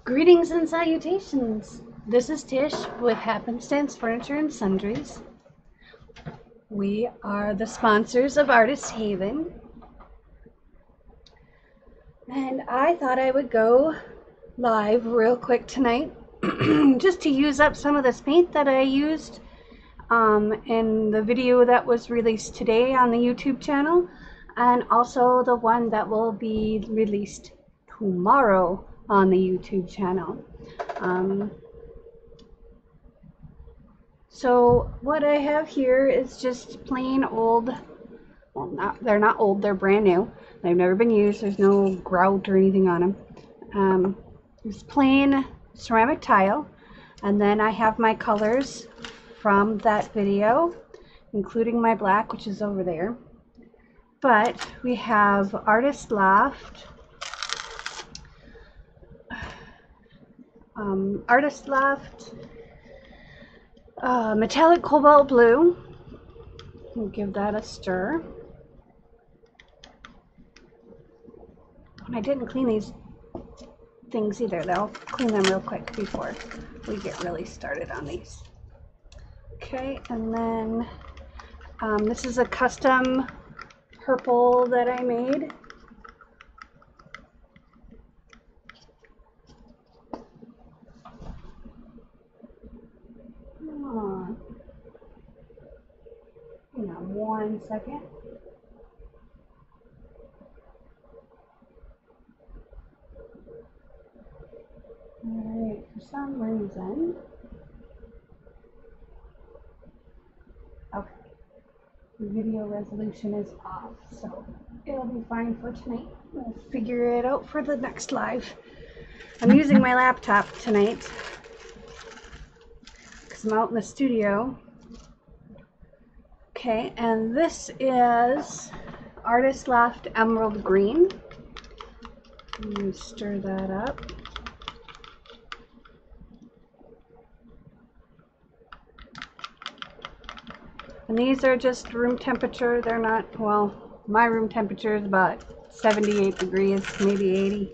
Greetings and salutations. This is Tish with Happenstance Furniture and Sundries. We are the sponsors of Artist Haven. And I thought I would go live real quick tonight just to use up some of this paint that I used in the video that was released today on the YouTube channel, and also the one that will be released tomorrow on the YouTube channel. So what I have here is just plain old, well, they're not old, they're brand new. They've never been used. There's no grout or anything on them. It's plain ceramic tile, and then I have my colors from that video, including my black, which is over there. But we have Artist Loft, metallic cobalt blue. We'll give that a stir. I didn't clean these things either. I'll clean them real quick before we get really started on these. Okay, and then this is a custom purple that I made. Hang on 1 second. Alright, for some reason, okay, the video resolution is off, so it'll be fine for tonight. We'll figure it out for the next live. I'm using my laptop tonight because I'm out in the studio. Okay, and this is Artist Loft Emerald Green. You stir that up. And these are just room temperature. They're not, well, my room temperature is about 78 degrees, maybe 80.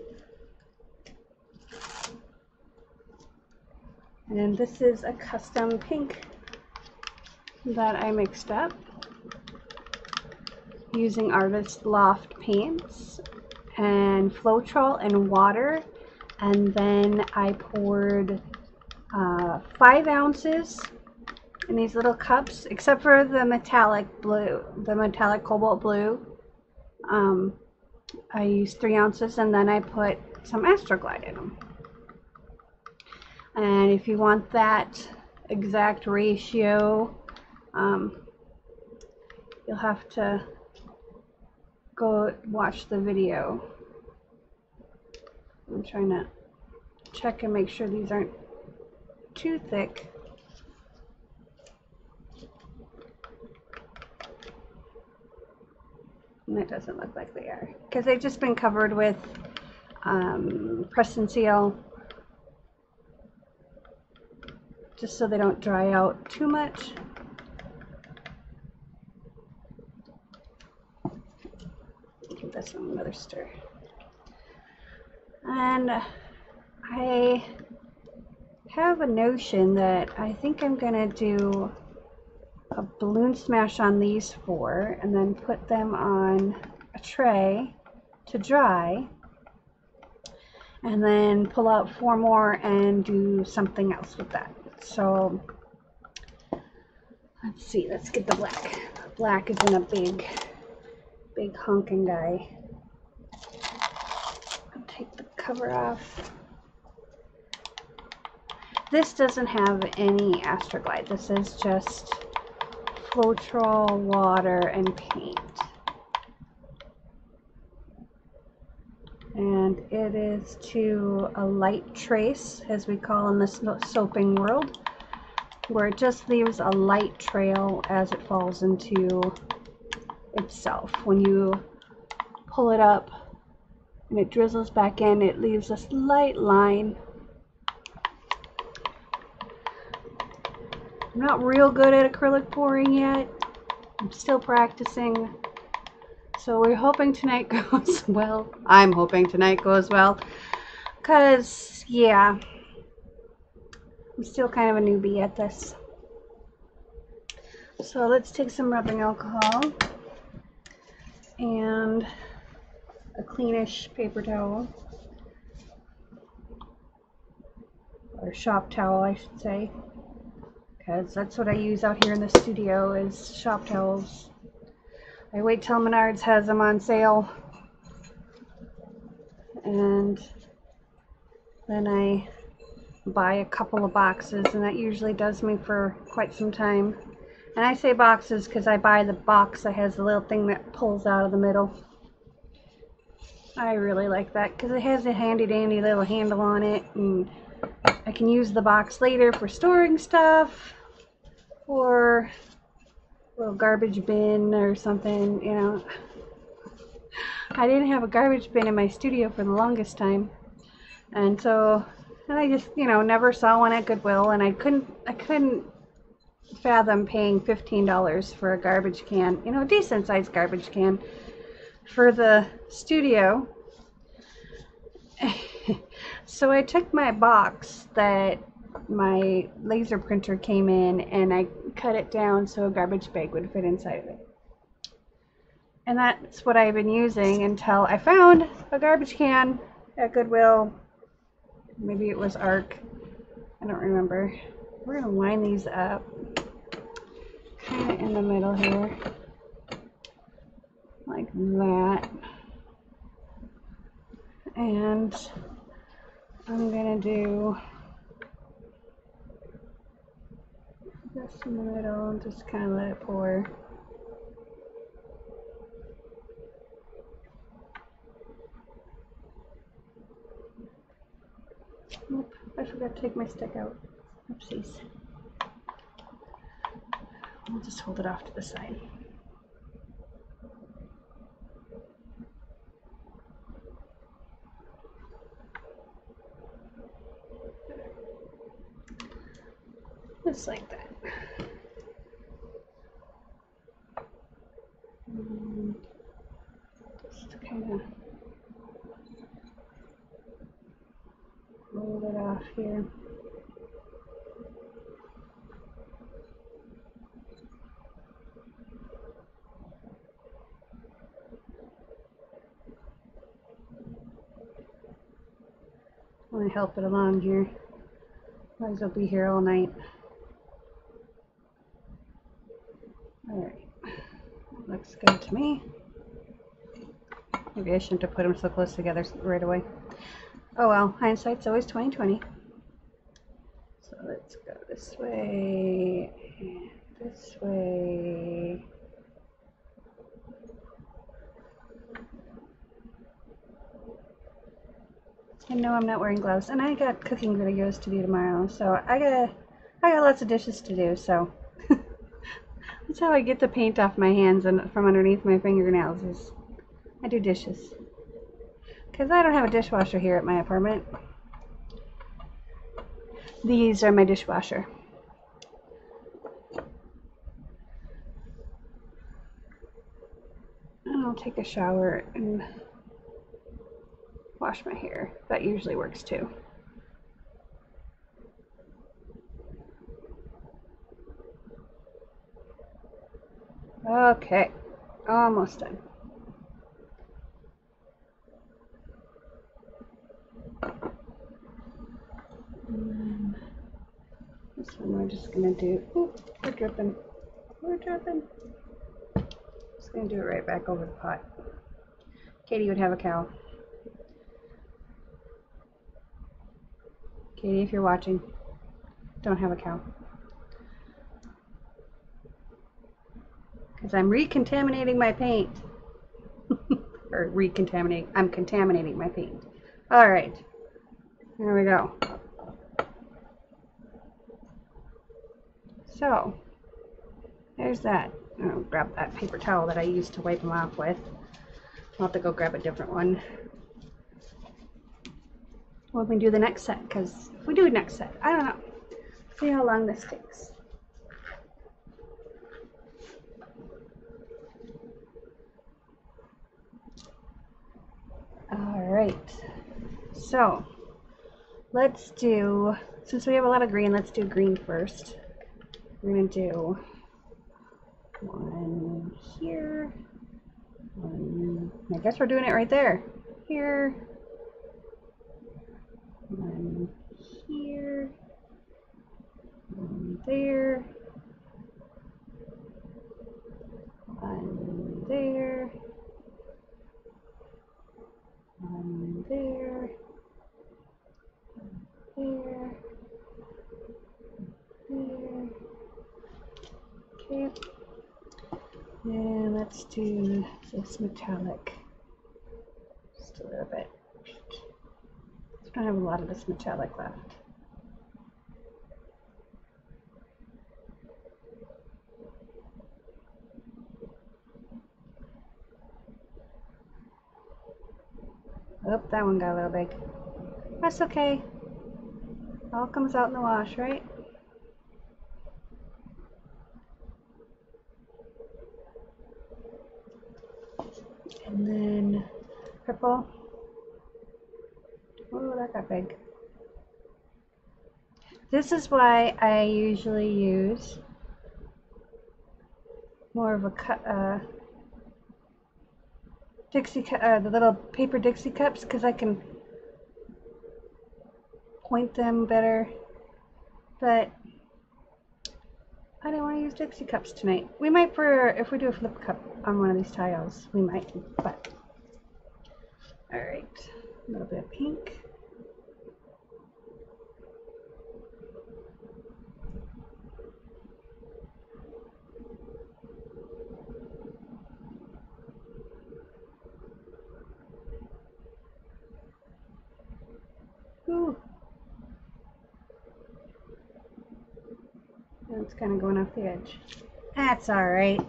And this is a custom pink that I mixed up using Artist Loft paints and Floetrol and water. And then I poured 5 ounces in these little cups, except for the metallic blue, the metallic cobalt blue. I used 3 ounces, and then I put some Astroglide in them. And if you want that exact ratio, you'll have to go watch the video. I'm trying to check and make sure these aren't too thick. And it doesn't look like they are, because they've just been covered with press and seal, just so they don't dry out too much. Give this one another stir. And I have a notion that I think I'm gonna do a balloon smash on these 4 and then put them on a tray to dry, and then pull out 4 more and do something else with that. So let's see, let's get the black. Black isn't a big honking guy. I'll take the cover off. This doesn't have any Astroglide. This is just Floetrol, water, and paint. And it is to a light trace, as we call in the soaping world, where it just leaves a light trail as it falls into itself. When you pull it up and it drizzles back in, it leaves a slight line. I'm not real good at acrylic pouring yet. I'm still practicing. So we're hoping tonight goes well. I'm hoping tonight goes well. Because, yeah, I'm still kind of a newbie at this. So let's take some rubbing alcohol and a cleanish paper towel. Or shop towel, I should say. Because that's what I use out here in the studio is shop towels. I wait till Menards has them on sale, and then I buy a couple of boxes, and that usually does me for quite some time. And I say boxes because I buy the box that has the little thing that pulls out of the middle. I really like that because it has a handy dandy little handle on it, and I can use the box later for storing stuff or a little garbage bin or something, you know. I didn't have a garbage bin in my studio for the longest time, and so I just, you know, never saw one at Goodwill, and I couldn't fathom paying $15 for a garbage can, you know, a decent sized garbage can for the studio. So I took my box that my laser printer came in, and I cut it down so a garbage bag would fit inside of it. And that's what I've been using until I found a garbage can at Goodwill. Maybe it was ARC. I don't remember. We're going to line these up kind of in the middle here. Like that. And I'm going to do this in the middle and just kind of let it pour. Oop, I forgot to take my stick out. Oopsies. I'll just hold it off to the side. Just like that. And just kind of roll it off here. I want to help it along here. Might as well be here all night. Alright, looks good to me. Maybe I shouldn't have put them so close together right away. Oh well, hindsight's always 20/20. So let's go this way, and this way. And no, I'm not wearing gloves, and I got cooking videos to do tomorrow, so I got lots of dishes to do, so that's how I get the paint off my hands and from underneath my fingernails is I do dishes. Because I don't have a dishwasher here at my apartment. These are my dishwasher. And I'll take a shower and wash my hair. That usually works too. Okay, almost done. And this one we're just gonna do. Ooh, we're dripping. We're dripping. Just gonna do it right back over the pot. Katie would have a cow. Katie, if you're watching, don't have a cow. Because I'm recontaminating my paint. Or recontaminating. I'm contaminating my paint. Alright. There we go. So, there's that. I'll grab that paper towel that I used to wipe them off with. I'll have to go grab a different one when we do the next set, because if we do a next set, I don't know. See how long this takes. So let's do, since we have a lot of green, let's do green first. We're gonna do one here, one, I guess we're doing it right there. Here, one here, one there, one there, one there, there, there. Okay. And let's do this metallic. Just a little bit. I don't have a lot of this metallic left. Oh, that one got a little big. That's okay. All comes out in the wash, right? And then purple. Oh, that got big. This is why I usually use more of a Dixie the little paper Dixie cups, because I can point them better. But I don't want to use Dixie cups tonight. We might, for if we do a flip cup on one of these tiles, we might. But all right, a little bit of pink. Ooh. It's kind of going off the edge. That's all right.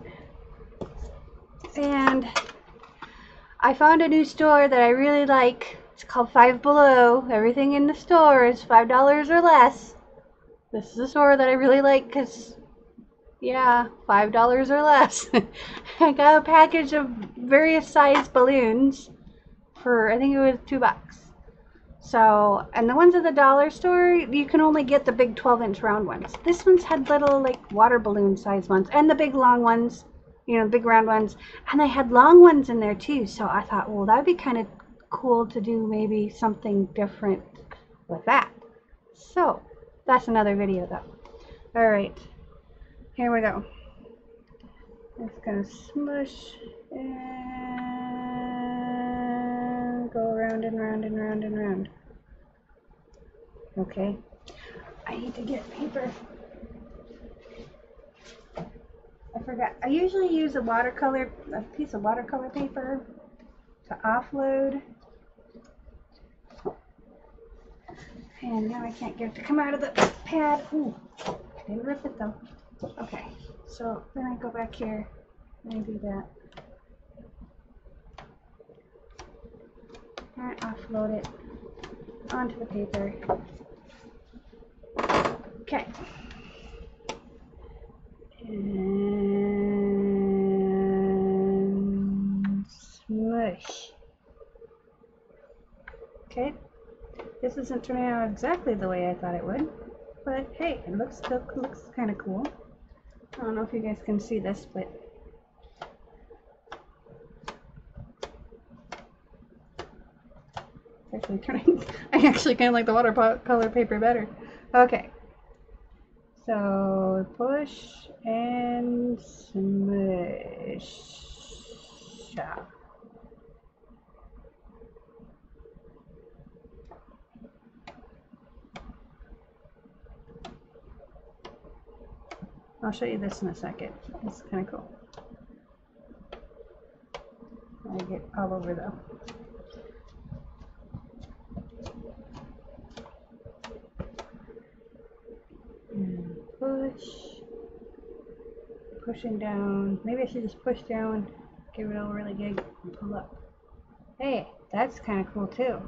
And I found a new store that I really like. It's called Five Below. Everything in the store is $5 or less. This is a store that I really like because, yeah, $5 or less. I got a package of various size balloons for, I think it was $2. So, and the ones at the dollar store, you can only get the big 12-inch round ones. This one's had little, like, water balloon size ones, and the big long ones, you know, big round ones. And they had long ones in there too, so I thought, well, that'd be kind of cool to do maybe something different with that. So, that's another video though. Alright, here we go. It's gonna smush and go around and round and round and round. Okay, I need to get paper. I forgot. I usually use a piece of watercolor paper to offload. And now I can't get it to come out of the pad. Ooh, I didn't rip it though. Okay, so then I go back here and I do that. And I offload it onto the paper. Okay. And smush. Okay. This isn't turning out exactly the way I thought it would, but hey, it looks kind of cool. I don't know if you guys can see this, but it's actually turning. I actually kind of like the watercolor paper better. Okay. So push and smush. I'll show you this in a second. It's kind of cool. I get all over though. And pushing down. Maybe I should just push down, give it all really big, and pull up. Hey, that's kind of cool too.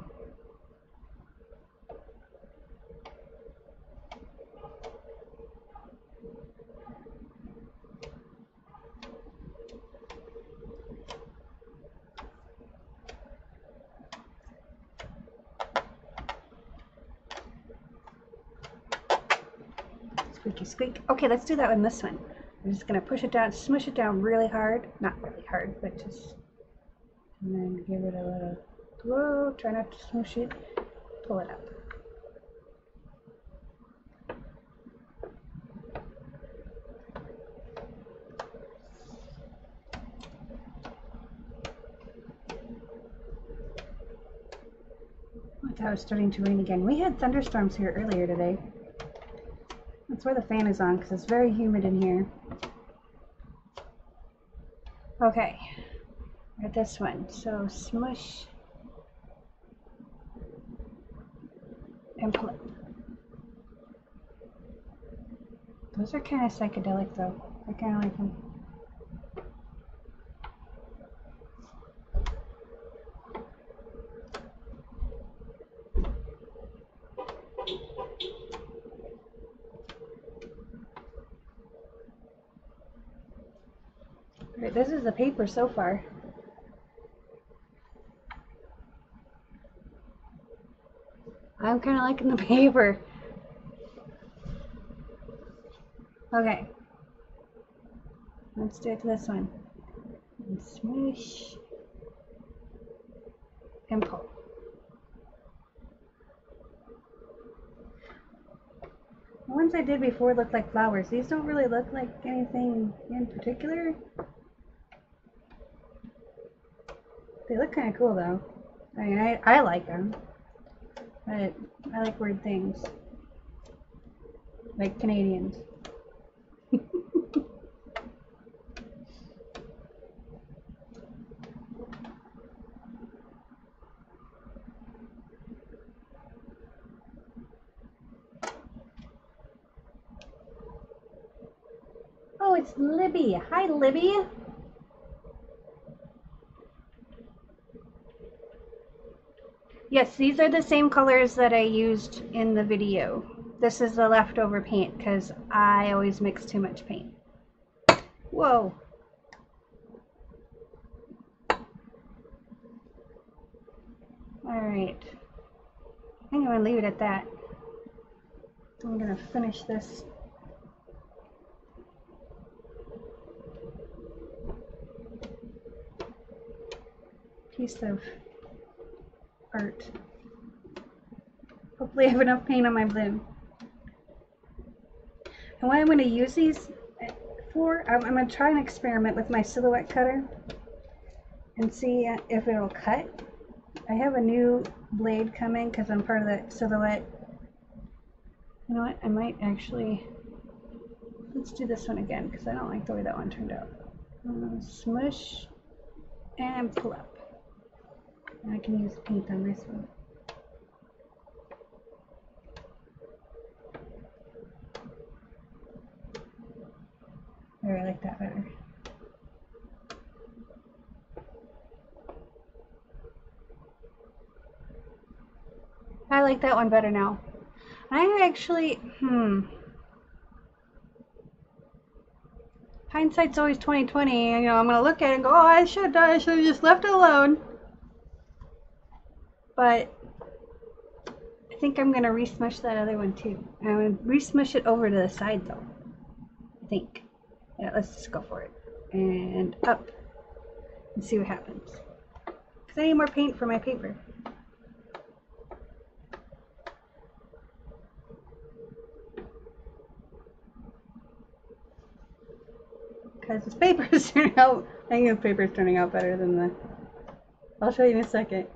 Squeaky squeak. Okay, let's do that on this one. I'm just gonna push it down, smush it down really hard. Not really hard, but just, and then give it a little blow. Try not to smush it. Pull it up. I thought it was starting to rain again. We had thunderstorms here earlier today. That's why the fan is on, because it's very humid in here. Okay, got this one. So smush and pull it. Those are kind of psychedelic though. I kind of like them. Alright, this is the paper so far. I'm kind of liking the paper. Okay. Let's do it to this one. And smush. And pull. The ones I did before looked like flowers. These don't really look like anything in particular. They look kind of cool though. I mean, I like them. But I like weird things. Like Canadians. Oh, it's Libby. Hi, Libby. Yes, these are the same colors that I used in the video. This is the leftover paint because I always mix too much paint. Whoa. Alright. I think I'm going to leave it at that. I'm going to finish this. Piece of art. Hopefully I have enough paint on my balloon. And what I'm going to use these for, I'm going to try an experiment with my silhouette cutter and see if it'll cut. I have a new blade coming because I'm part of the silhouette. You know what, I might actually, let's do this one again because I don't like the way that one turned out. Smush and pull up. I can use paint on this one. There, I like that better. I like that one better now. I actually, hindsight's always 20/20. You know, I'm gonna look at it and go, oh, I should have just left it alone. But I think I'm going to re-smush that other one too. I'm going to re-smush it over to the side though. I think. Yeah, let's just go for it. And up. And see what happens. Because I need more paint for my paper. Because this paper is turning out, I think the paper is turning out better than the, I'll show you in a second.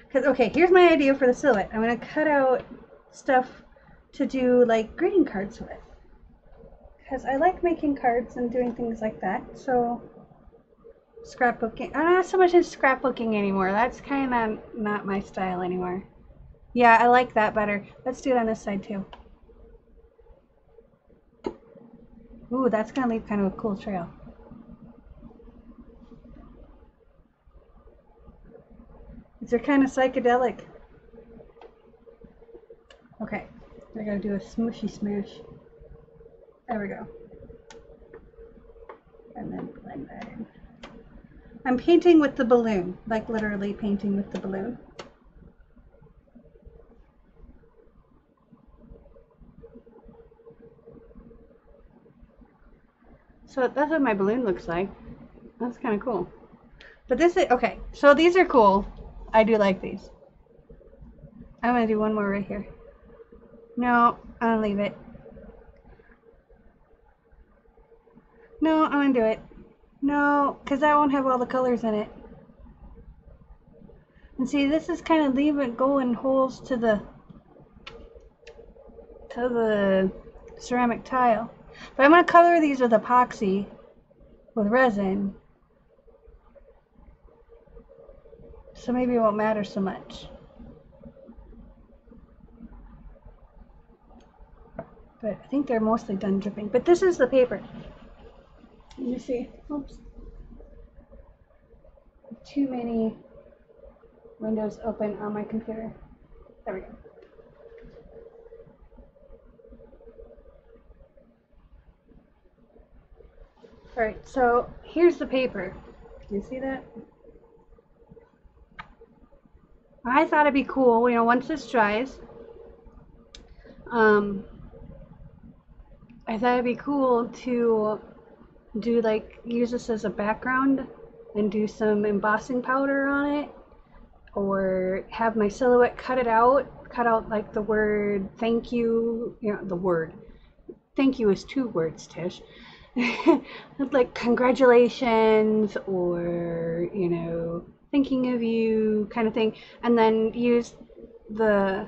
Because, okay, here's my idea for the silhouette. I'm going to cut out stuff to do like greeting cards with. Because I like making cards and doing things like that. So, scrapbooking. I'm not so much into scrapbooking anymore. That's kind of not my style anymore. Yeah, I like that better. Let's do it on this side too. Ooh, that's going to leave kind of a cool trail. They're kind of psychedelic. Okay, I gotta do a smushy smash. There we go. And then blend that in. I'm painting with the balloon, like literally painting with the balloon. So that's what my balloon looks like. That's kind of cool. But this is, okay, so these are cool. I do like these. I'm going to do one more right here. No, I'm going to leave it. No, I'm going to do it. No, because that won't have all the colors in it. And see, this is kind of leaving going holes to the ceramic tile. But I'm going to color these with epoxy, with resin. So maybe it won't matter so much. But I think they're mostly done dripping. But this is the paper. Let me see. Oops. Too many windows open on my computer. There we go. Alright, so here's the paper. Can you see that? I thought it'd be cool, you know, once this dries, I thought it'd be cool to do like, use this as a background and do some embossing powder on it, or have my silhouette cut out like the word thank you, you know, the word thank you is 2 words, Tish. Like congratulations, or, you know, thinking of you kind of thing, and then use the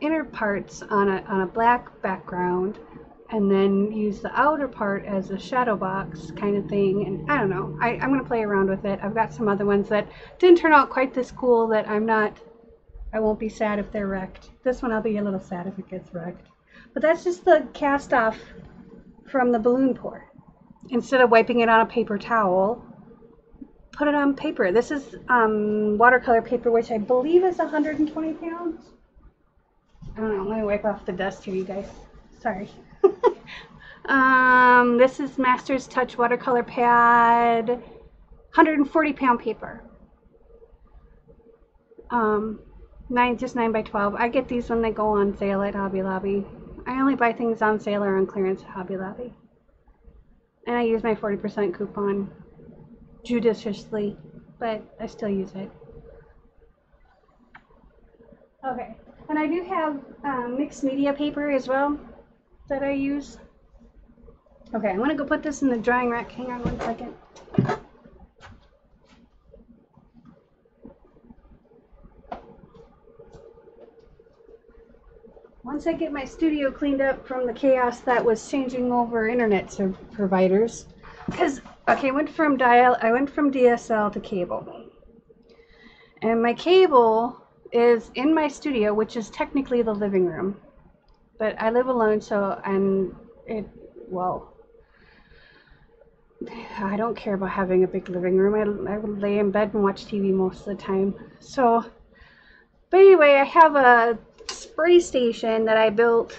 inner parts on a black background, and then use the outer part as a shadow box kind of thing. And I don't know, I'm going to play around with it. I've got some other ones that didn't turn out quite this cool that I won't be sad if they're wrecked. This one I'll be a little sad if it gets wrecked. But that's just the cast off from the balloon pour. Instead of wiping it on a paper towel, put it on paper. This is watercolor paper, which I believe is 120 pounds. I don't know, let me wipe off the dust here, you guys. Sorry. This is Master's Touch watercolor pad, 140 pound paper. Just 9 by 12. I get these when they go on sale at Hobby Lobby. I only buy things on sale or on clearance at Hobby Lobby. And I use my 40% coupon judiciously, but I still use it. Okay, and I do have mixed media paper as well that I use. Okay, I'm gonna go put this in the drying rack. Hang on one second. Once I get my studio cleaned up from the chaos that was changing over internet providers, because okay, I went from DSL to cable, and my cable is in my studio, which is technically the living room, but I live alone, so I don't care about having a big living room. I would lay in bed and watch TV most of the time. So, but anyway, I have a spray station that I built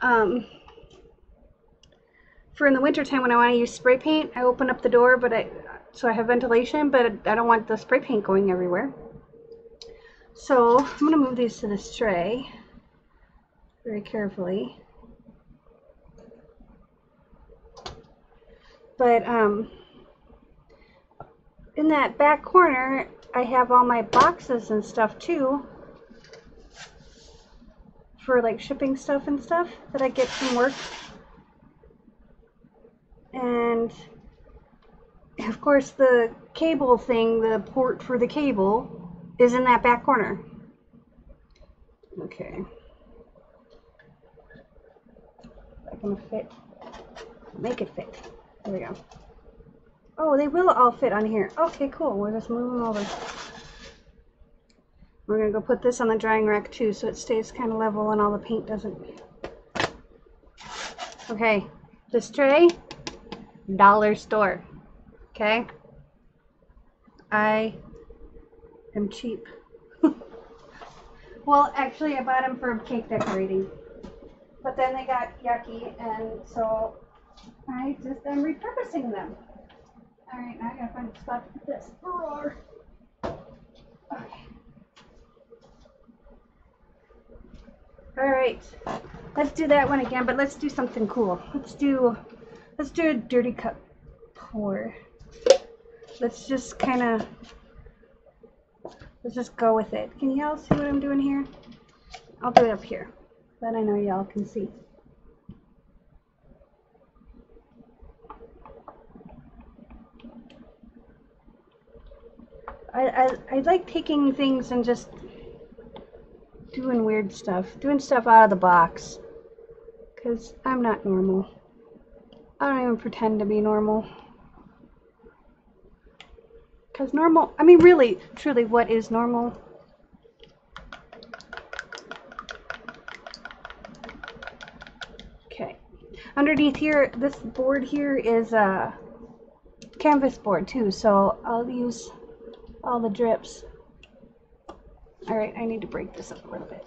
for in the wintertime when I want to use spray paint. I open up the door, so I have ventilation, but I don't want the spray paint going everywhere. So I'm going to move these to this tray very carefully. But in that back corner, I have all my boxes and stuff too, for like shipping stuff and stuff that I get from work. And of course the cable thing, the port for the cable, is in that back corner. Okay. Is that gonna fit? Make it fit. There we go. Oh, they will all fit on here. Okay, cool. We'll just move them over. We're gonna go put this on the drying rack too, so it stays kind of level and all the paint doesn't. Okay, this tray, dollar store. Okay, I am cheap. Well, actually, I bought them for cake decorating, but then they got yucky, and so I just am repurposing them. All right, now I gotta find a spot to put this. Okay. All right, let's do that one again, but let's do something cool. Let's do a dirty cup pour. Let's just go with it. Can y'all see what I'm doing here? I'll do it up here, but I know y'all can see. I like taking things and just doing weird stuff, doing stuff out of the box, because I'm not normal. I don't even pretend to be normal. Because normal, I mean, really, truly, what is normal? Okay. Underneath here, this board here is a canvas board too, so I'll use all the drips. All right, I need to break this up a little bit.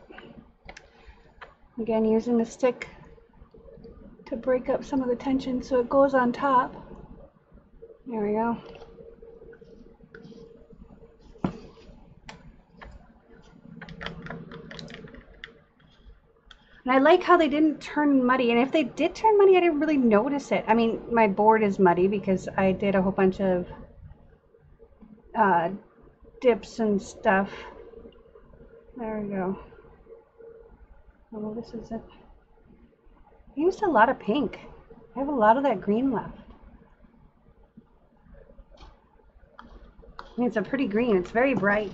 Again, using the stick to break up some of the tension so it goes on top. There we go. And I like how they didn't turn muddy, and if they did turn muddy, I didn't really notice it. I mean, my board is muddy because I did a whole bunch of dips and stuff. There we go. Oh, this is it. I used a lot of pink. I have a lot of that green left. I mean, it's a pretty green. It's very bright.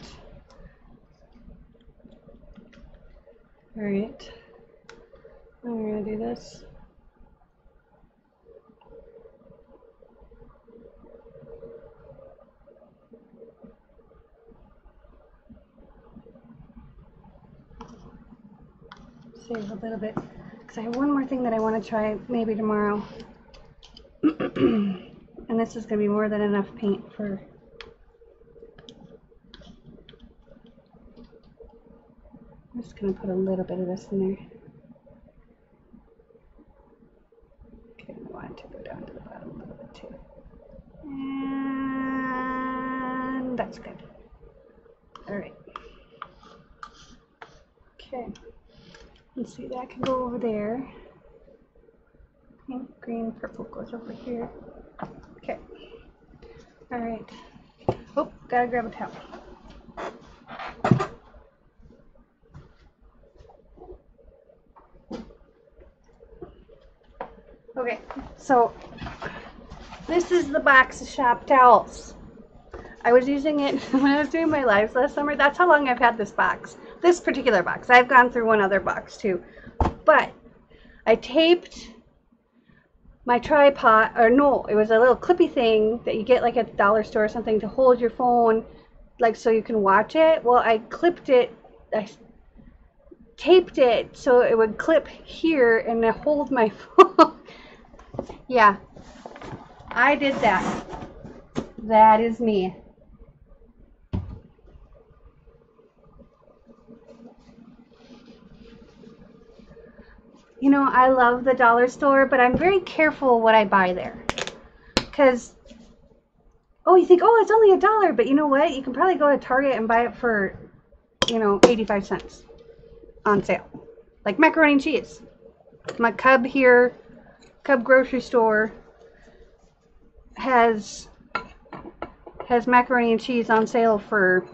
All right. I'm gonna do this. Save a little bit, because I have one more thing that I want to try maybe tomorrow. And this is gonna be more than enough paint for. I'm just gonna put a little bit of this in there. Okay, I want it to go down to the bottom a little bit too. And that's good. All right. Okay. Let's see, that can go over there. Pink, green, purple goes over here. Okay. All right. Oh, gotta grab a towel. Okay, so this is the box of shop towels. I was using it when I was doing my lives last summer. That's how long I've had this box. This particular box. I've gone through one other box too. But I taped my tripod, or no, it was a little clippy thing that you get like at the dollar store or something to hold your phone, like so you can watch it. Well, I clipped it, I taped it so it would clip here and hold my phone. Yeah, I did that. That is me. You know, I love the dollar store, but I'm very careful what I buy there. Because, oh, you think, oh, it's only $1, but you know what? You can probably go to Target and buy it for, you know, 85 cents on sale. Like macaroni and cheese. My Cub here, Cub grocery store has macaroni and cheese on sale for,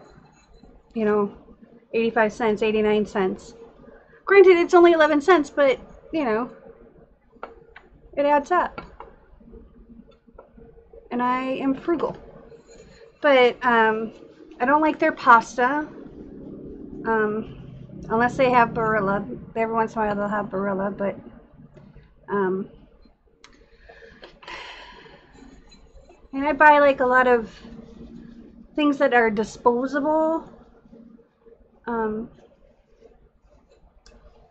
you know, 85 cents, 89 cents. Granted, it's only 11 cents, but, you know, it adds up. And I am frugal. But I don't like their pasta. Unless they have Barilla. Every once in a while they'll have Barilla, but and I buy like a lot of things that are disposable.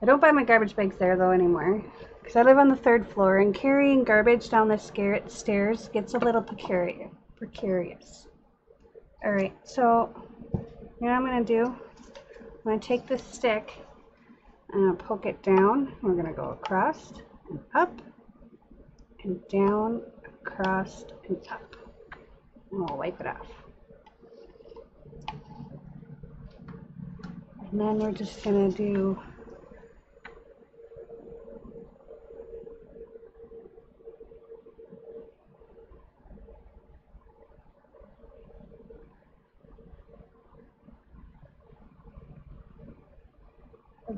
I don't buy my garbage bags there though anymore, because I live on the 3rd floor and carrying garbage down the stairs gets a little precarious. Alright, so you know what I'm going to do? I'm going to take this stick and I'll poke it down. We're going to go across and up and down, across and up. And we'll wipe it off. And then we're just going to do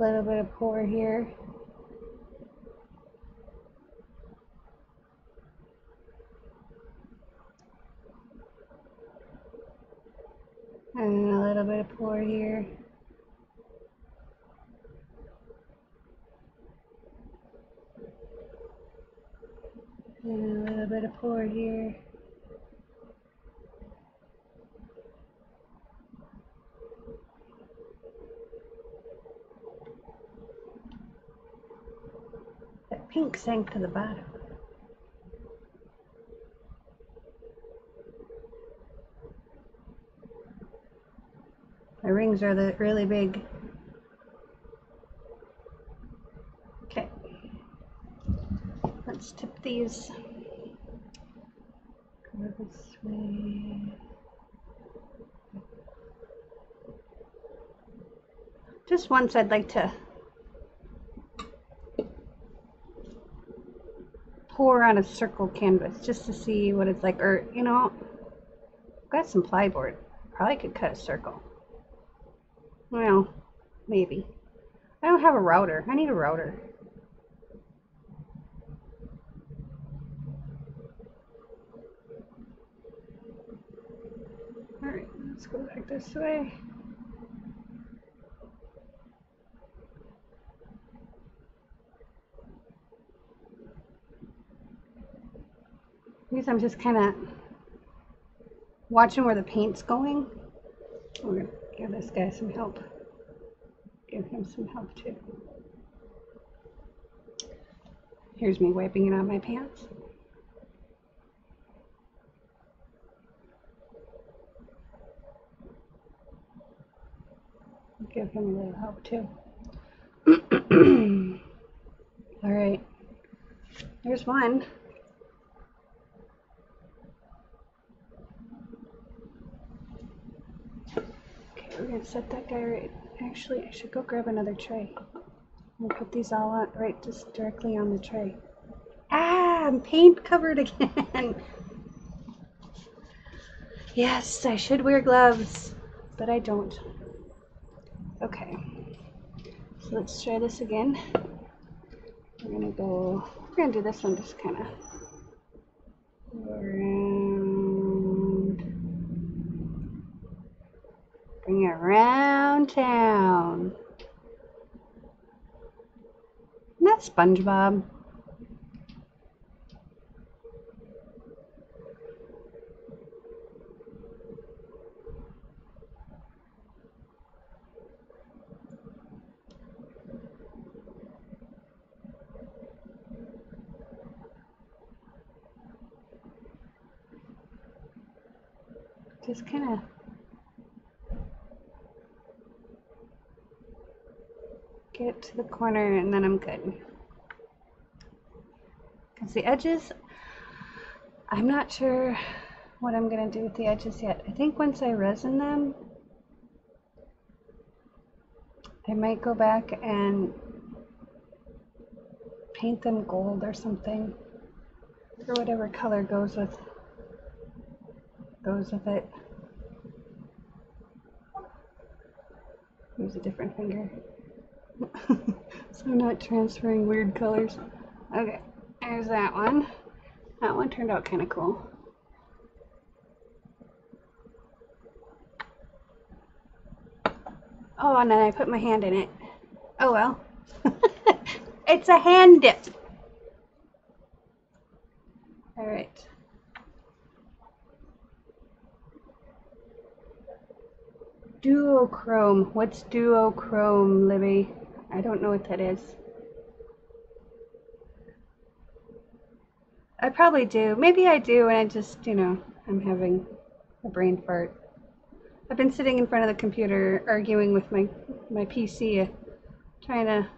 little bit of pour here. And a little bit of pour here. And a little bit of pour here. That pink sank to the bottom. My rings are really big. Okay. Let's tip these. Go this way. Just once I'd like to pour on a circle canvas just to see what it's like. Or, you know, I've got some plyboard. Probably could cut a circle. Well, maybe. I don't have a router. I need a router. Alright, let's go back this way. Because I'm just kind of watching where the paint's going. We're going to give this guy some help. Give him some help too. Here's me wiping it on my pants. Give him a little help too. All right, there's one. Okay, we're gonna set that guy right. Actually, I should go grab another tray. I'll put these all on, right, just directly on the tray. Ah, I'm paint covered again. Yes, I should wear gloves, but I don't. Okay, so let's try this again. We're gonna do this one just kind of around, bring it around town. Isn't that SpongeBob? Just kind of get it to the corner and then I'm good. Because the edges, I'm not sure what I'm going to do with the edges yet. I think once I resin them, I might go back and paint them gold or something, or whatever color goes with it. Use a different finger. So I'm not transferring weird colors. Okay, there's that one. That one turned out kind of cool. Oh, and then I put my hand in it. Oh well. It's a hand dip. All right. Duochrome. What's duochrome, Libby? I don't know what that is. I probably do. Maybe I do, and I just, you know, I'm having a brain fart. I've been sitting in front of the computer arguing with my PC, trying to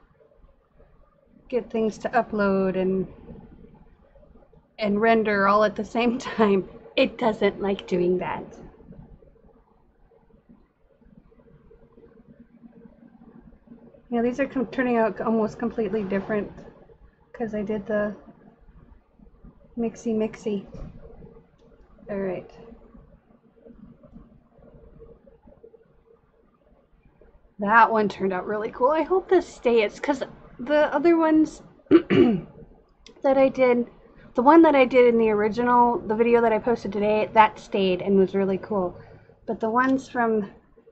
get things to upload and render all at the same time. It doesn't like doing that. Yeah, these are turning out almost completely different because I did the mixy. All right. That one turned out really cool. I hope this stays, because the other ones that I did, the one that I did in the original, the video that I posted today, that stayed and was really cool. But the ones from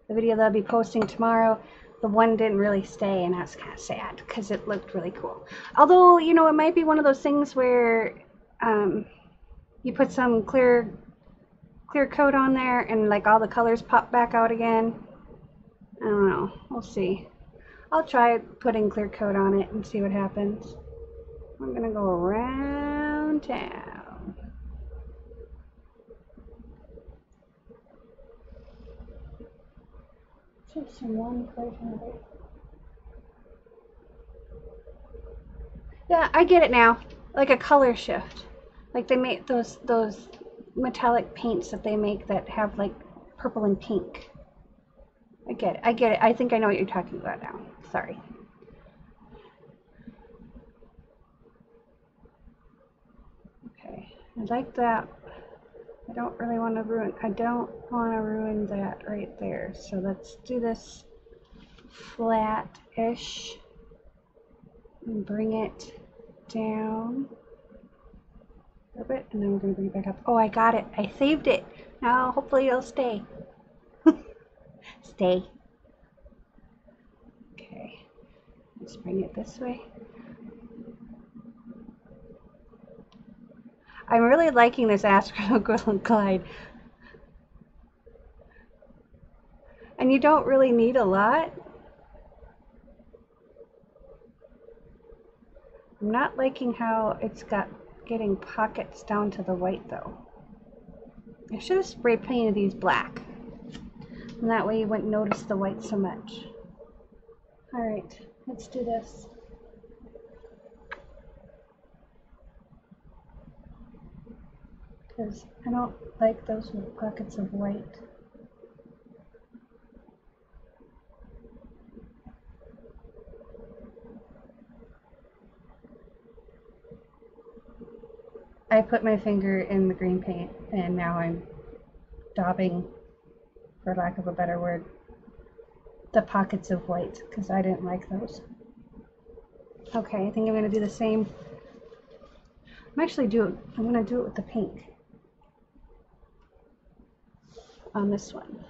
the video that I'll be posting tomorrow, the one didn't really stay, and that's kind of sad because it looked really cool. Although, you know, it might be one of those things where you put some clear coat on there and like all the colors pop back out again. I don't know. We'll see. I'll try putting clear coat on it and see what happens. I'm gonna go around town. Just from one place to another. Yeah, I get it now. Like a color shift. Like they make those metallic paints that they make that have like purple and pink. I get it. I get it. I think I know what you're talking about now. Sorry. Okay. I like that. I don't want to ruin that right there. So let's do this flat-ish and bring it down a little bit, and then we're going to bring it back up. Oh, I got it. I saved it. Now hopefully it'll stay. Stay. Okay. Let's bring it this way. I'm really liking this Astroglide. And you don't really need a lot. I'm not liking how it's getting pockets down to the white though. I should have spray painted these black. And that way you wouldn't notice the white so much. Alright, let's do this. Because I don't like those pockets of white. I put my finger in the green paint and now I'm daubing, for lack of a better word, the pockets of white because I didn't like those. Okay, I think I'm going to do the same. I'm going to do it with the pink on this one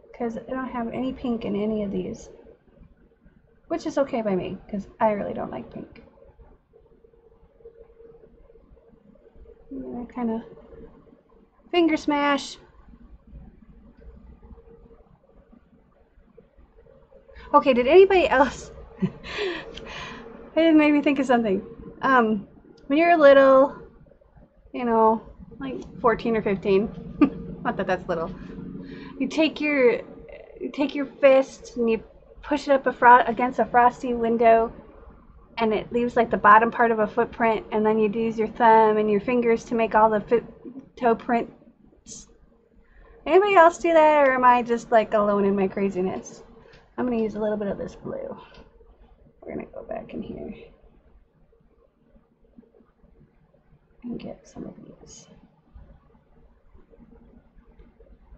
because I don't have any pink in any of these, which is okay by me because I really don't like pink. And I kind of finger smash. Okay, did anybody else? It made me think of something. When you're little, you know, like 14 or 15, not that that's little, you take your fist and you push it up against a frosty window, and it leaves like the bottom part of a footprint, and then you'd use your thumb and your fingers to make all the toe prints. Anybody else do that, or am I just like alone in my craziness? I'm going to use a little bit of this blue. We're going to go back in here and get some of these.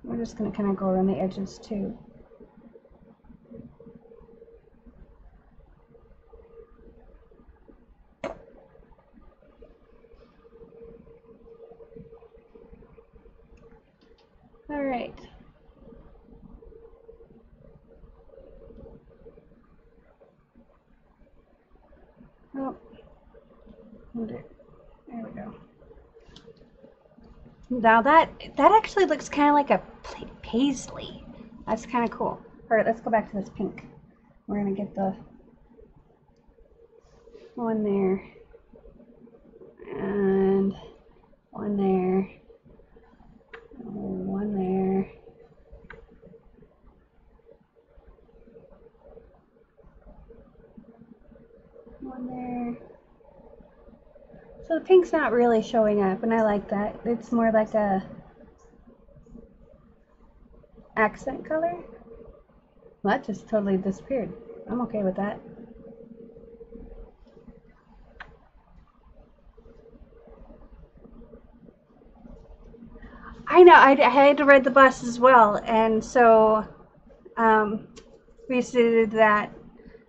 We're just going to kind of go around the edges too. All right. Oh, there we go. Now that actually looks kind of like a paisley. That's kind of cool. All right, let's go back to this pink. We're gonna get the one there and one there. One there. One there. So the pink's not really showing up, and I like that. It's more like a accent color. Well, that just totally disappeared. I'm okay with that. I know, I had to ride the bus as well, and so We used to do that.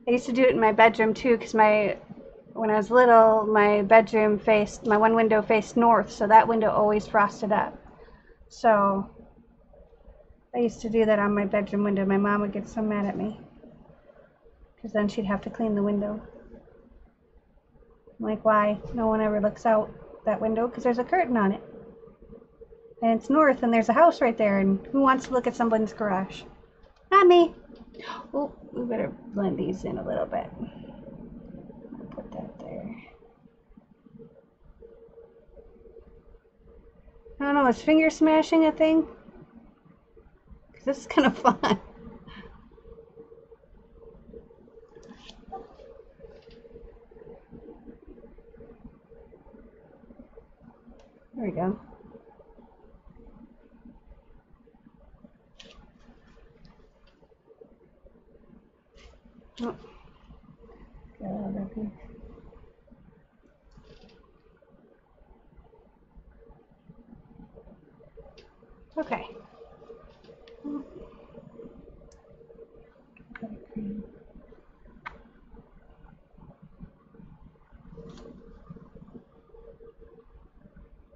I used to do it in my bedroom too, because when I was little, my one window faced north, so that window always frosted up. So I used to do that on my bedroom window. My mom would get so mad at me, because then she'd have to clean the window. I'm like, why? No one ever looks out that window, because there's a curtain on it. And it's north, and there's a house right there, and who wants to look at someone's garage? Not me. Oh, we better blend these in a little bit. Put that there. I don't know, is finger smashing a thing? Because this is kind of fun. There we go. Oh. Got a lot of here. Okay.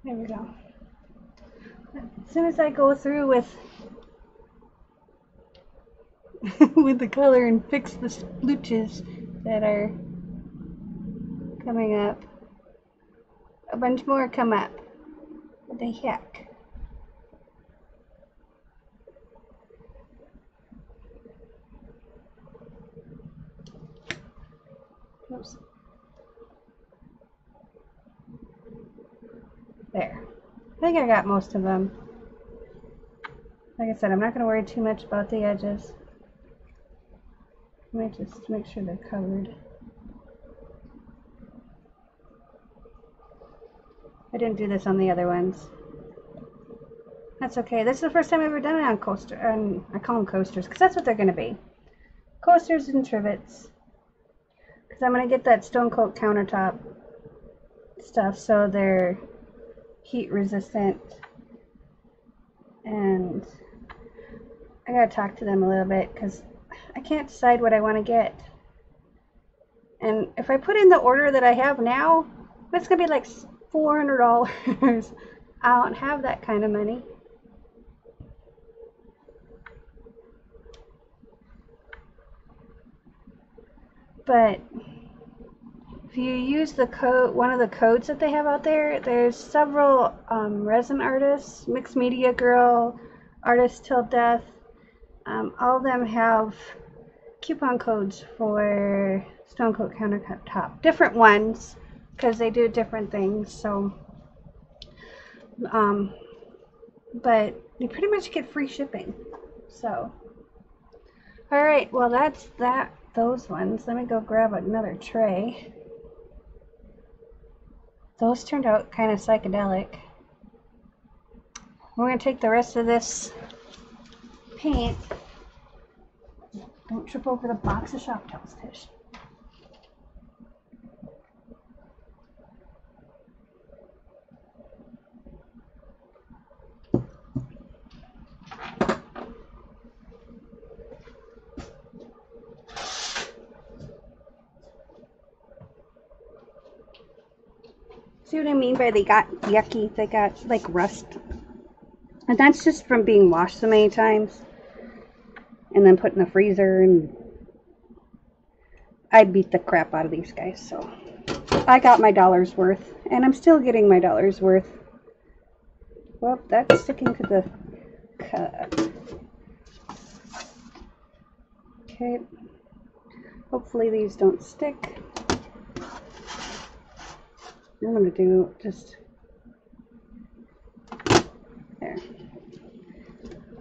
There we go. As soon as I go through with with the color and fix the splooches that are coming up, a bunch more come up. What the heck? Oops. There. I think I got most of them. Like I said, I'm not going to worry too much about the edges. I might just make sure they're covered. I didn't do this on the other ones. That's okay. This is the first time I've ever done it on coaster. I call them coasters because that's what they're going to be. Coasters and trivets. Because I'm going to get that stone coat countertop stuff so they're heat resistant. And I got to talk to them a little bit because I can't decide what I want to get. And if I put in the order that I have now, it's going to be like $400. I don't have that kind of money. But if you use the code, one of the codes that they have out there, there's several resin artists, Mixed Media Girl, Artist Till Death. All of them have coupon codes for Stone Coat Countertop. Different ones, because they do different things. So, but you pretty much get free shipping. So, all right. Well, that's that. Those ones. Let me go grab another tray. Those turned out kind of psychedelic. We're going to take the rest of this paint. Don't trip over the box of shop towels, Tish. See what I mean by they got yucky? They got like rust. And that's just from being washed so many times. And then put in the freezer, and I beat the crap out of these guys. So I got my dollar's worth. And I'm still getting my dollar's worth. Well, that's sticking to the cut. Okay. Hopefully these don't stick. I'm going to do just there.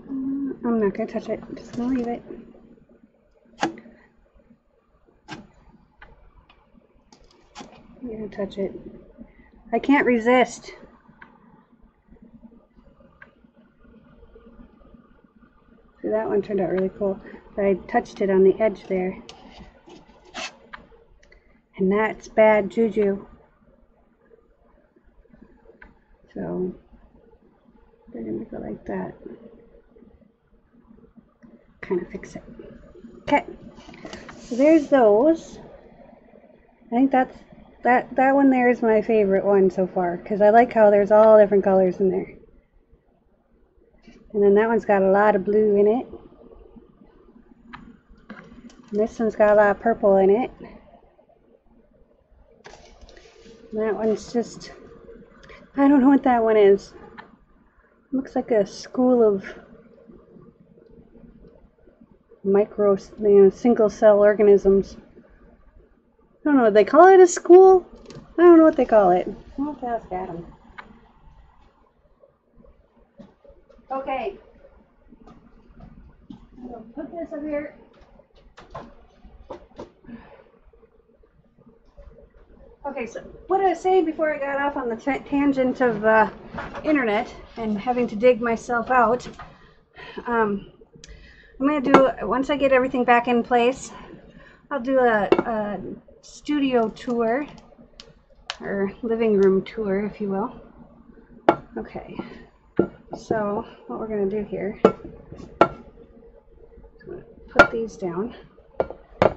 I'm not going to touch it. I'm just going to leave it. I'm going to touch it. I can't resist. See, that one turned out really cool. But I touched it on the edge there. And that's bad juju. So they're going to go like that. trying to fix it. Okay, so there's those. I think that one there is my favorite one so far, because I like how there's all different colors in there. And then that one's got a lot of blue in it. And this one's got a lot of purple in it. And that one's just, I don't know what that one is. Looks like a school of micro, single cell organisms. I don't know, they call it a school? I don't know what they call it. I'll have to ask Adam. Okay. I'll put this up here. Okay, so what I was saying before I got off on the tangent of internet and having to dig myself out, I'm going to do, once I get everything back in place, I'll do a studio tour, or living room tour, if you will. Okay, so what we're going to do here, I'm going to put these down, and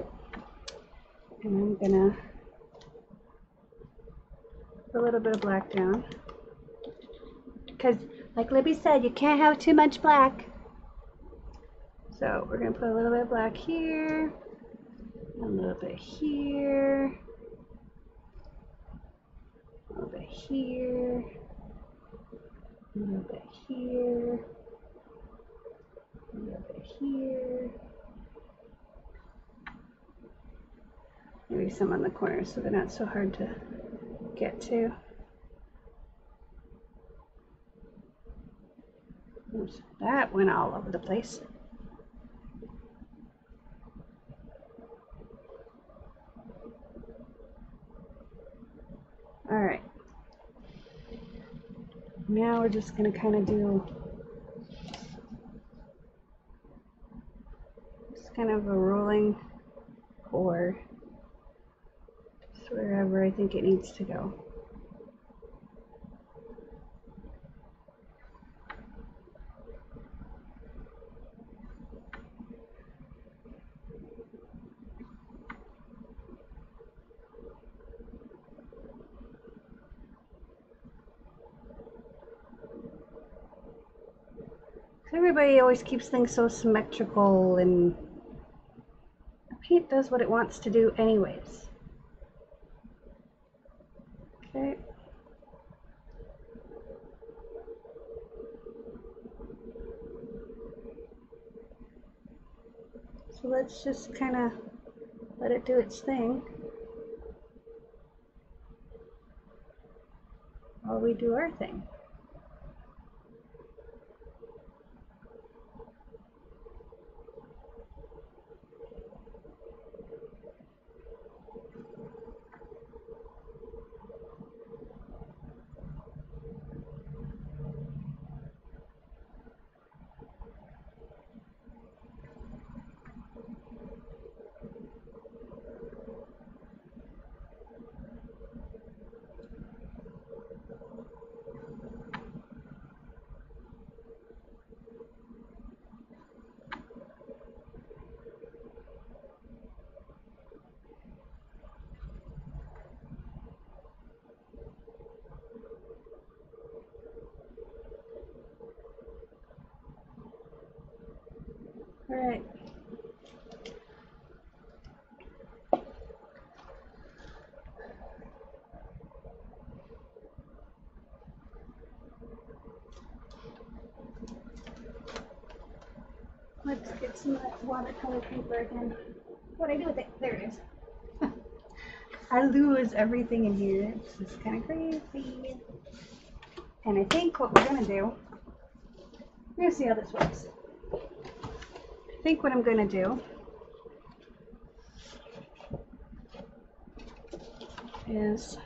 I'm going to put a little bit of black down, because like Libby said, you can't have too much black. So we're going to put a little bit of black here, a little bit here, a little bit here, a little bit here, a little bit here, maybe some on the corners so they're not so hard to get to. Oops, that went all over the place. All right. Now we're just going to kind of do just kind of a rolling pour just wherever I think it needs to go. Everybody always keeps things so symmetrical, and paint does what it wants to do anyways. Okay. So let's just kind of let it do its thing while we do our thing. All right. Let's get some of that watercolor paper again. What'd I do with it? There it is. I lose everything in here. It's just kind of crazy. And I think what we're going to do, we're going to see how this works. I think what I'm going to do is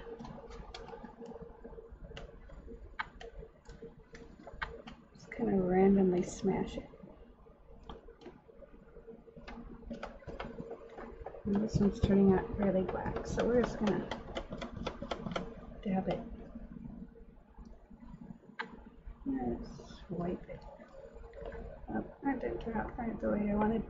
just kind of randomly smash it. And this one's turning out really black, so we're just going to dab it. Let's wipe it. Oh, that didn't turn out quite the way I wanted.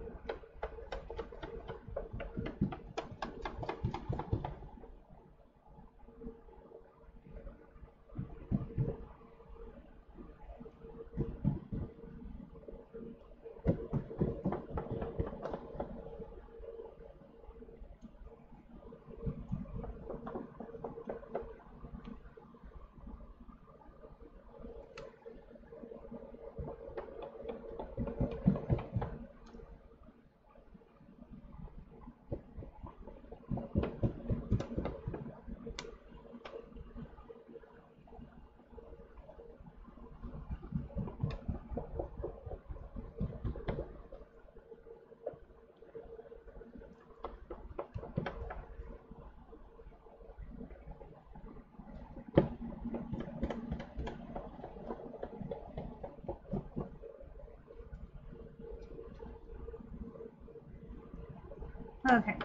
Okay.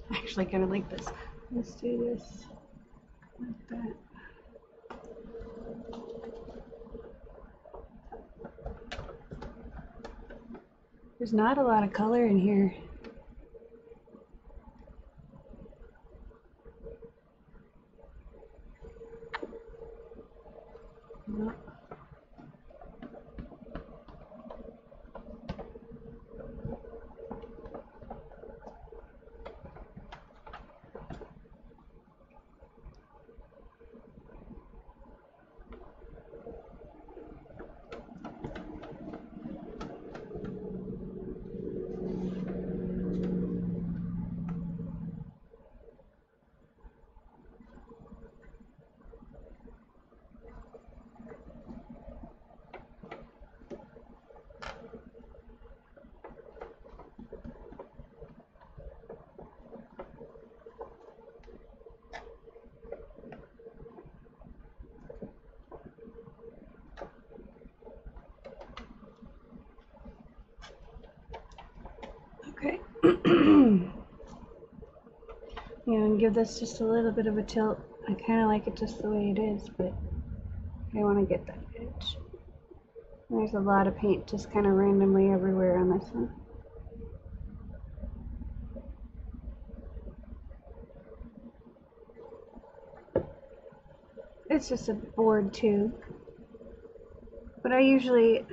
I actually kind of like this. Let's do this like that. There's not a lot of color in here. No. Okay. And give this just a little bit of a tilt. I kind of like it just the way it is, but I want to get that edge. There's a lot of paint just kind of randomly everywhere on this one. It's just a board too. But I usually,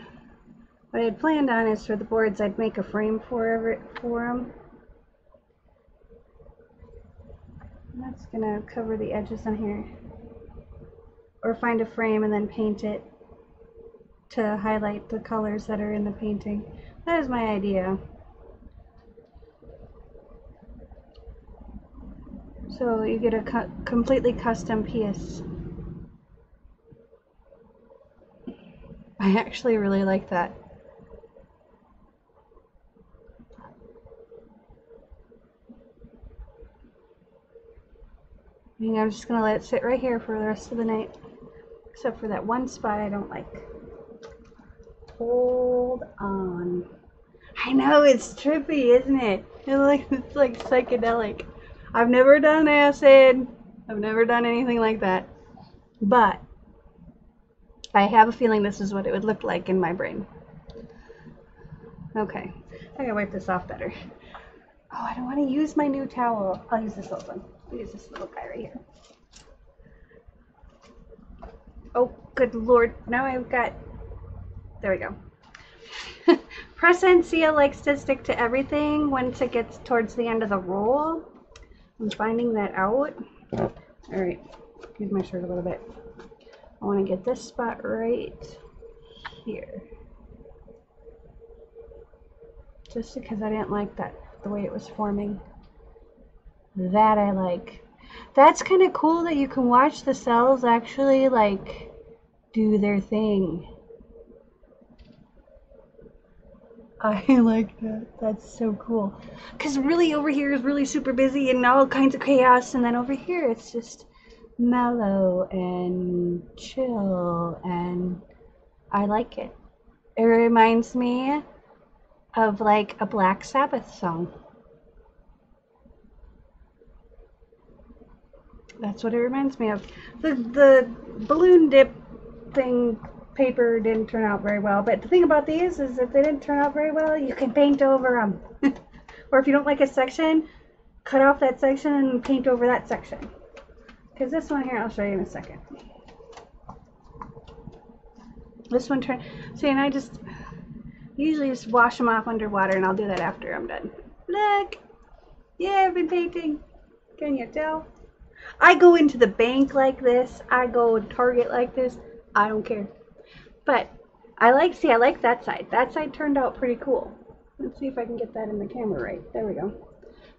what I had planned on is for the boards, I'd make a frame for them. And that's gonna cover the edges on here. Or find a frame and then paint it to highlight the colors that are in the painting. That is my idea. So you get a completely custom piece. I actually really like that. I think I'm just gonna let it sit right here for the rest of the night. Except for that one spot I don't like. Hold on. I know, it's trippy, isn't it? It's like psychedelic. I've never done acid. I've never done anything like that. But I have a feeling this is what it would look like in my brain. Okay, I gotta wipe this off better. Oh, I don't want to use my new towel. I'll use this old one. I'll use this little guy right here. Oh, good Lord. Now I've got... There we go. Press and seal likes to stick to everything once it gets towards the end of the roll. I'm finding that out. Alright, use my shirt a little bit. I want to get this spot right here. Just because I didn't like that, the way it was forming. That I like. That's kind of cool that you can watch the cells actually like do their thing. I like that. That's so cool. Because really over here is really super busy and all kinds of chaos, and then over here it's just mellow and chill, and I like it. It reminds me of like a Black Sabbath song. That's what it reminds me of. The balloon dip thing paper didn't turn out very well. But the thing about these is if they didn't turn out very well, you can paint over them. Or if you don't like a section, cut off that section and paint over that section. Because this one here, I'll show you in a second. This one turned, see, and I just usually just wash them off underwater, and I'll do that after I'm done. Look! Yeah, I've been painting. Can you tell? I go into the bank like this. I go to Target like this. I don't care. But I like that side. That side turned out pretty cool. Let's see if I can get that in the camera right. There we go.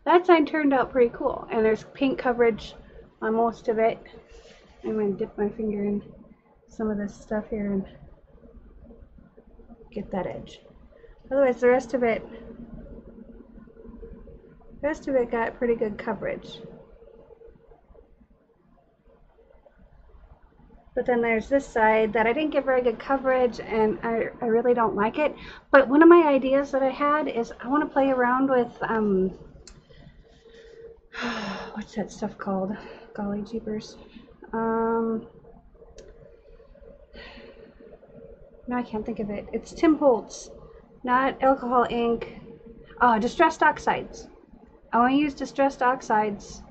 That side turned out pretty cool. And there's paint coverage on most of it. I'm going to dip my finger in some of this stuff here and get that edge. Otherwise, the rest of it got pretty good coverage. But then there's this side that I didn't get very good coverage, and I really don't like it. But one of my ideas that I had is I want to play around with, what's that stuff called? Golly jeepers. No, I can't think of it. It's Tim Holtz, not alcohol ink. Oh, distressed oxides. I want to use distressed oxides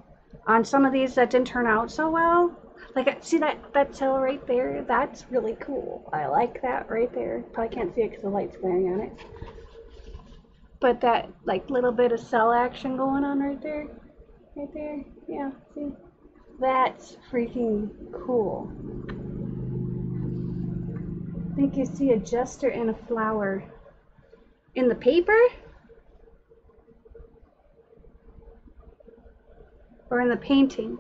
on some of these that didn't turn out so well. Like, see that cell right there? That's really cool. I like that right there. Probably can't see it because the light's glaring on it. But that, like, little bit of cell action going on right there. Right there. Yeah, see? That's freaking cool. I think you see a jester and a flower. In the paper? Or in the painting?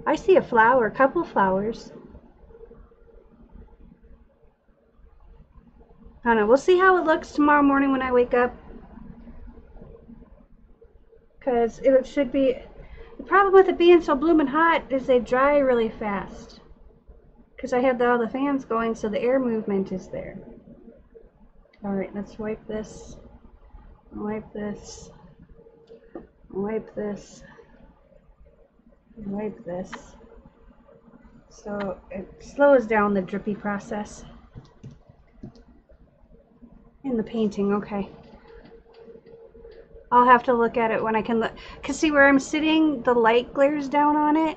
I see a flower, a couple flowers. I don't know. We'll see how it looks tomorrow morning when I wake up. Because it should be... The problem with it being so blooming hot is they dry really fast. Because I have all the fans going, so the air movement is there. Alright, let's wipe this. Wipe this. Wipe this. Wipe this. So it slows down the drippy process. In the painting, okay. I'll have to look at it when I can look. Because see where I'm sitting, the light glares down on it.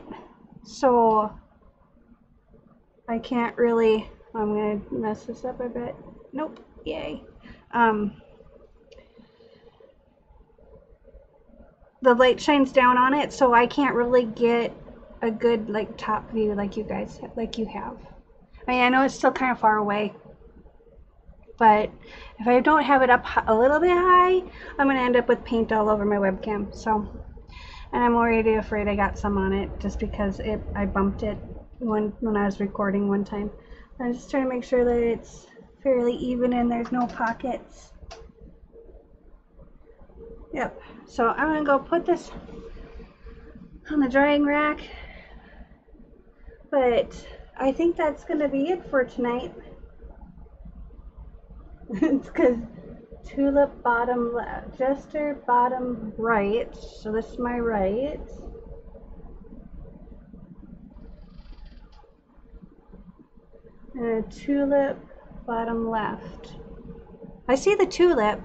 So I can't really, I'm going to mess this up, I bet. Nope, yay. The light shines down on it, so I can't really get a good like top view like you guys have, like you have. I mean, I know it's still kind of far away, but if I don't have it up a little bit high, I'm going to end up with paint all over my webcam. So, and I'm already afraid I got some on it just because I bumped it when I was recording one time. I'm just trying to make sure that it's fairly even and there's no pockets. Yep. So I'm going to go put this on the drying rack. But I think that's going to be it for tonight. It's because tulip bottom left, jester bottom right. So this is my right. And a tulip bottom left. I see the tulip.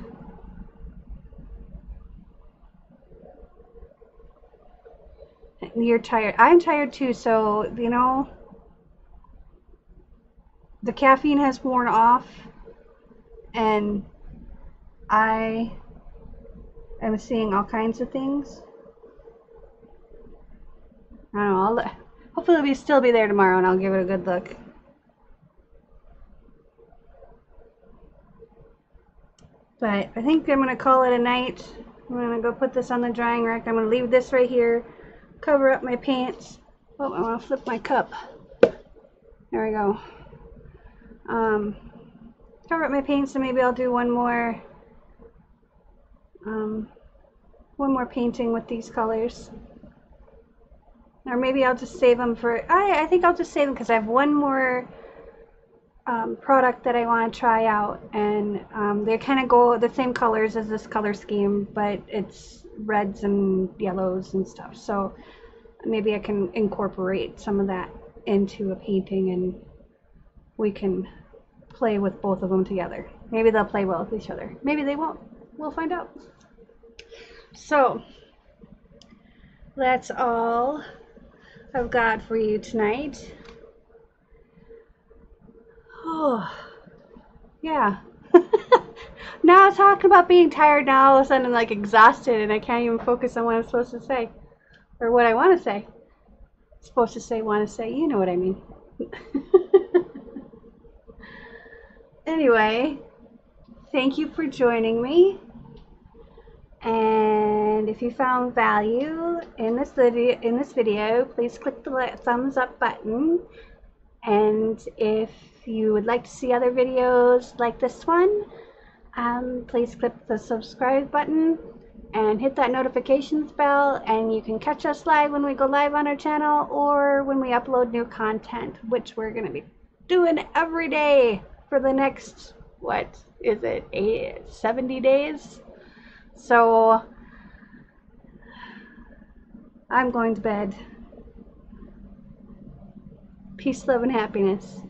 You're tired. I'm tired too, so, you know, the caffeine has worn off, and I am seeing all kinds of things. I don't know. Hopefully we'll still be there tomorrow, and I'll give it a good look. But I think I'm going to call it a night. I'm going to go put this on the drying rack. I'm going to leave this right here. Cover up my paints. Oh, I want to flip my cup. There we go. Cover up my paints, and maybe I'll do one more painting with these colors. Or maybe I'll just save them for, I think I'll just save them because I have one more product that I want to try out, and they kind of go the same colors as this color scheme, but it's reds and yellows and stuff. So maybe I can incorporate some of that into a painting, and we can play with both of them together. Maybe they'll play well with each other. Maybe they won't. We'll find out. So that's all I've got for you tonight. Oh, yeah. Now talking about being tired, now all of a sudden I'm like exhausted and I can't even focus on what I'm supposed to say. Or what I want to say. Supposed to say, want to say, you know what I mean. Anyway, thank you for joining me. And if you found value in this video, please click the thumbs up button. And if you would like to see other videos like this one, please click the subscribe button and hit that notifications bell, and you can catch us live when we go live on our channel or when we upload new content, which we're going to be doing every day for the next, what is it, 70 days? So I'm going to bed. Peace, love, and happiness.